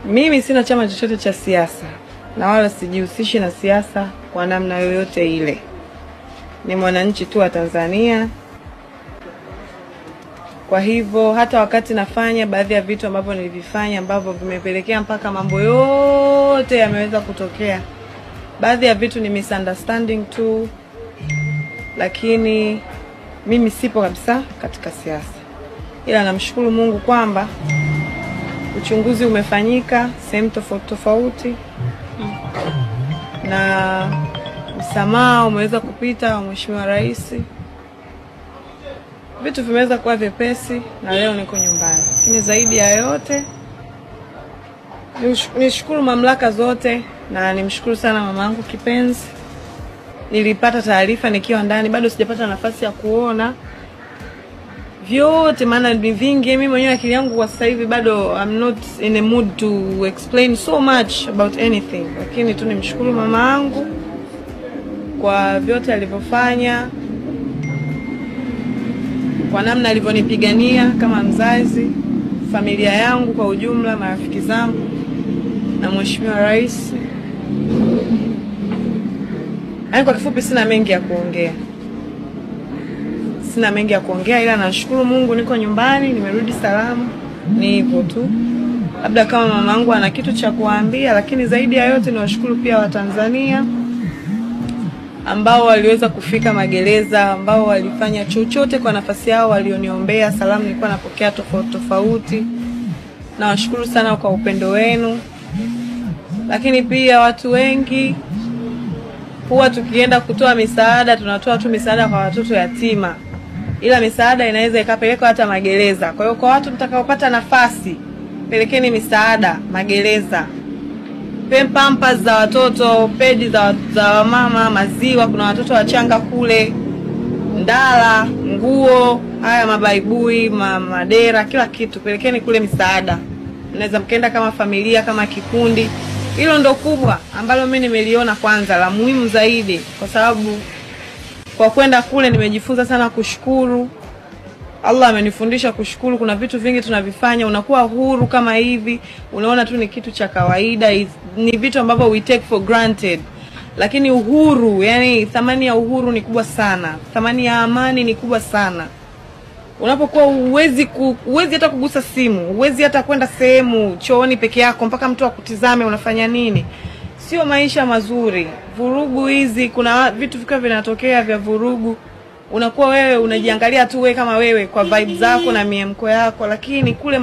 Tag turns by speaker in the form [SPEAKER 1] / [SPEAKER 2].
[SPEAKER 1] Mimi sina chama chochote cha siasa na wala sijihusishi na siasa kwa namna yoyote ile. Ni mwananchi tu wa Tanzania. Kwa hivyo hata wakati nafanya baadhi ya vitu ambavyo nilivifanya ambavyo vimepelekea mpaka mambo yote yameweza kutokea. Baadhi ya vitu ni misunderstanding tu, lakini mimi sipo kabisa katika siasa. Ila namshukuru Mungu kwamba uchunguzi umefanyika sehemu tofauti tofauti na msamaha umeweza kupita wa Mheshimiwa Rais. Vitu vimeweza kuwa vyepesi na leo niko nyumbani. Lakini zaidi ya yote nishukuru mamlaka zote na nimshukuru sana mamangu kipenzi. Nilipata taarifa nikiwa ndani, bado sijapata nafasi ya kuona vyote maana ni vingi. Mimi mwenyewe akili yangu kwa sasa hivi bado I'm not in a mood to explain so much about anything. Lakini tu nimshukuru mamangu kwa vyote alivyofanya, kwa namna alivyonipigania kama mzazi, familia yangu kwa ujumla, marafiki zangu na Mheshimiwa Rais. Kwa kifupi sina mengi ya kuongea. Ila nashukuru Mungu niko nyumbani, nimerudi salama, ni hivyo tu. Labda kama mamangu ana kitu cha kuambia, lakini zaidi ya yote niwashukuru pia Watanzania ambao waliweza kufika magereza, ambao walifanya chochote kwa nafasi yao, walioniombea salamu nilikuwa napokea tofauti tofauti. Nawashukuru sana kwa upendo wenu. Lakini pia watu wengi huwa tukienda kutoa misaada, tunatoa tu misaada kwa watoto yatima. Ila misaada inaweza ikapelekwa hata magereza. Kwa hiyo kwa watu mtakaopata nafasi, pelekeni misaada magereza. Pampers za watoto, pedi za mama, maziwa, kuna watoto wachanga kule, ndala, nguo, haya mabaibui, madera, kila kitu pelekeni kule misaada. Mnaweza mkaenda kama familia, kama kikundi. Hilo ndo kubwa ambalo mimi nimeliona kwanza la muhimu zaidi, kwa sababu kwa kwenda kule nimejifunza sana kushukuru. Allah amenifundisha kushukuru. Kuna vitu vingi tunavifanya unakuwa huru kama hivi, unaona tu ni kitu cha kawaida, ni vitu ambavyo we take for granted. Lakini uhuru, yani thamani ya uhuru ni kubwa sana. Thamani ya amani ni kubwa sana. Unapokuwa uwezi hata kugusa simu, uwezi hata kwenda sehemu chooni peke yako mpaka mtu akutizame unafanya nini. Sio maisha mazuri. Vurugu hizi, kuna vitu vikao vinatokea vya vurugu. Unakuwa wewe unajiangalia tu wewe kama wewe kwa vibe zako na miemko yako, lakini kule